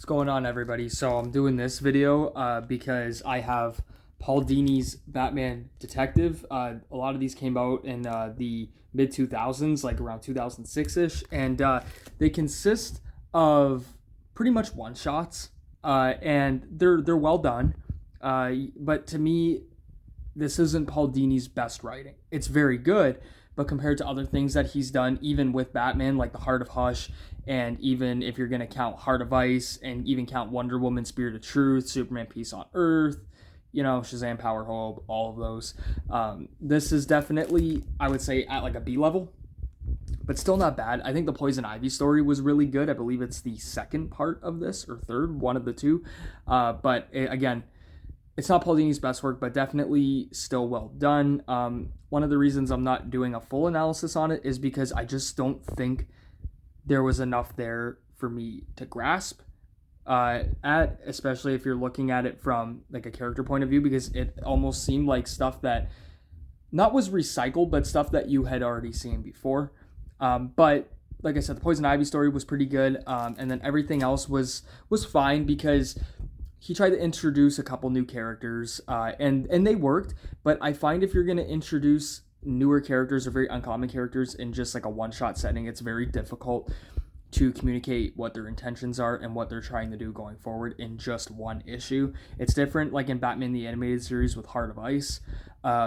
What's going on, everybody? So I'm doing this video because I have Paul Dini's Batman Detective. A lot of these came out in the mid 2000s, like around 2006-ish, and they consist of pretty much one shots, and they're well done. But to me, this isn't Paul Dini's best writing. It's very good, but compared to other things that he's done, even with Batman, like The Heart of Hush, and even if you're going to count Heart of Ice, and even count Wonder Woman, Spirit of Truth, Superman, Peace on Earth, Shazam, Power, Hope, all of those. This is definitely, I would say, at like a B level, but still not bad. I think the Poison Ivy story was really good. I believe it's the second part of this, or third, one of the two. Again, it's not Paul Dini's best work, but definitely still well done. One of the reasons I'm not doing a full analysis on it is because I just don't think there was enough there for me to grasp especially if you're looking at it from like a character point of view, because it almost seemed like stuff that not was recycled, but stuff that you had already seen before. But like I said, the Poison Ivy story was pretty good, and then everything else was fine because he tried to introduce a couple new characters, and they worked. But I find if you're going to introduce newer characters or very uncommon characters in just like a one-shot setting, it's very difficult to communicate what their intentions are and what they're trying to do going forward in just one issue. It's different like in Batman the Animated Series with Heart of Ice,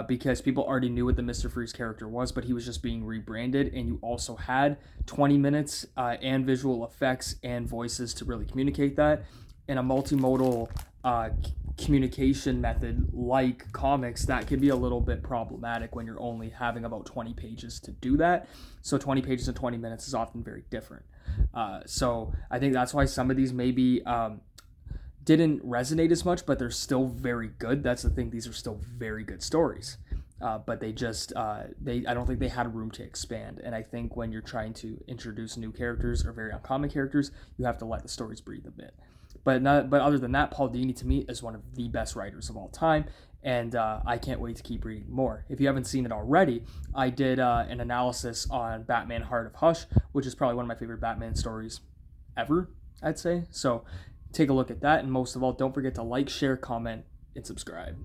because people already knew what the Mr. Freeze character was, but he was just being rebranded, and you also had 20 minutes and visual effects and voices to really communicate that. In a multimodal communication method like comics, that can be a little bit problematic when you're only having about 20 pages to do that. So 20 pages in 20 minutes is often very different. So I think that's why some of these maybe didn't resonate as much, but they're still very good. That's the thing; these are still very good stories. But they just I don't think they had room to expand. And I think when you're trying to introduce new characters or very uncommon characters, you have to let the stories breathe a bit. But other than that, Paul Dini to me is one of the best writers of all time, and I can't wait to keep reading more. If you haven't seen it already, I did an analysis on Batman Heart of Hush, which is probably one of my favorite Batman stories ever, I'd say. So take a look at that, and most of all, don't forget to like, share, comment, and subscribe.